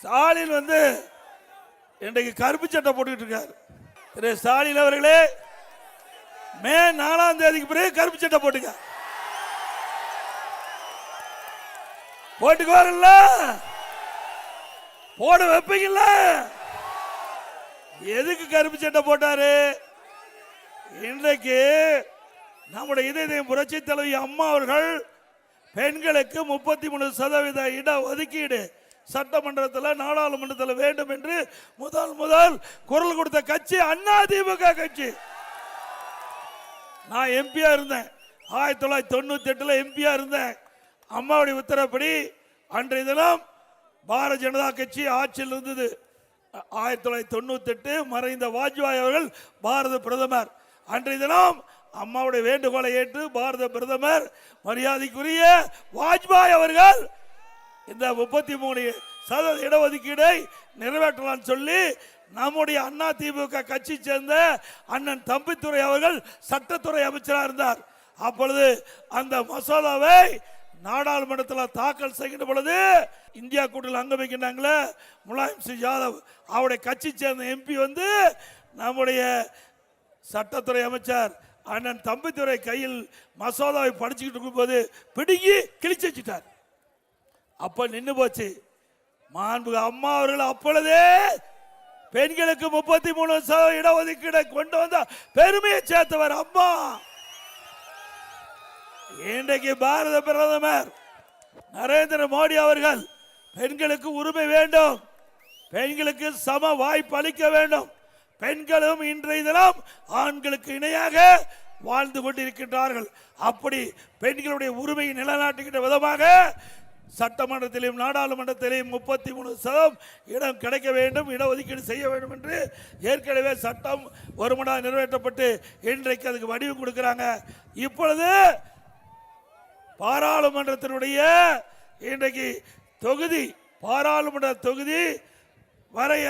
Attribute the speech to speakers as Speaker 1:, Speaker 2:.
Speaker 1: ஸ்டாலின் இன்றைக்கு கருப்பு சட்டை போட்டுக்கிட்டு இருக்காரு. திரு ஸ்டாலின் அவர்களே, மே 4ஆம் தேதிக்கு பிறகு கருப்பு சட்டை போட்டுக்க. போட்டுக்குவாருல்ல, போட வைப்பீங்கல்ல. எதுக்கு கருப்பு சட்டை போட்டாரு? இன்றைக்கு நம்முடைய இதயம் புரட்சி தலைவி அம்மா அவர்கள் பெண்களுக்கு 33% இட ஒதுக்கீடு சட்டமன்றத்தில் நாடாளுமன்றத்தில் வேண்டும் என்று முதல் குரல் கொடுத்த கட்சி அதிமுக கட்சி. நான் எம்பியா இருந்தேன், 1998 எம்பியா இருந்தேன். அம்மாவுடைய உத்தரப்படி அன்றைய தினம் பாரதிய ஜனதா கட்சி ஆட்சியில் இருந்தது. 1998 மறைந்த வாஜ்பாய் அவர்கள் பாரத பிரதமர். அன்றைய தினம் அம்மாவுடைய வேண்டுகோளை ஏற்று பாரத பிரதமர் மரியாதைக்குரிய வாஜ்பாய் அவர்கள் இந்த 33% இடஒதுக்கீடை நிறைவேற்றலாம் சொல்லி நம்முடைய அதிமுக கட்சி சேர்ந்த அண்ணன் தம்பித்துரை அவர்கள் சட்டத்துறை அமைச்சராக இருந்தார். அப்பொழுது அந்த மசோதாவை நாடாளுமன்றத்தில் தாக்கல் செய்கின்ற பொழுது இந்தியா கூட்டணியில் அங்க வைக்கிறாங்களே முலாயம் சிங் யாதவ் அவருடைய கட்சி சேர்ந்த எம்பி நம்முடைய சட்டத்துறை அமைச்சர் அண்ணன் தம்பித்துறை கையில் மசோதாவை படிச்சுக்கிட்டு இருக்கும்போது பிடுங்கி கிழிச்சு வச்சுட்டார். அப்ப நின்று போச்சு. மாண்புக அம்மா அவர்கள் அப்பொழுதே பெண்களுக்கு 33% இடஒதுக்கீடை கொண்டு வந்த பெருமையை சேர்த்தவர் அம்மா. இன்றைக்கு பாரத பிரதமர் நரேந்திர மோடி அவர்கள் பெண்களுக்கு உரிமை வேண்டும், பெண்களுக்கு சம வாய்ப்பு அளிக்க வேண்டும், பெண்களும் இன்றைய தினம் ஆண்களுக்கு இணையாக வாழ்ந்து கொண்டிருக்கின்றார்கள். அப்படி பெண்களுடைய உரிமையை நிலைநாட்டுகின்ற விதமாக சட்டமன்றத்திலும் நாடாளுமன்றத்திலும் 33% இடம் கிடைக்க வேண்டும், இடஒதுக்கீடு செய்ய வேண்டும் என்று ஏற்கனவே சட்டம் ஒருமனதாக நிறைவேற்றப்பட்டு இன்றைக்கு அதுக்கு வடிவம் கொடுக்கிறாங்க. இப்பொழுது பாராளுமன்றத்தினுடைய இன்றைக்கு தொகுதி பாராளுமன்ற தொகுதி வரைய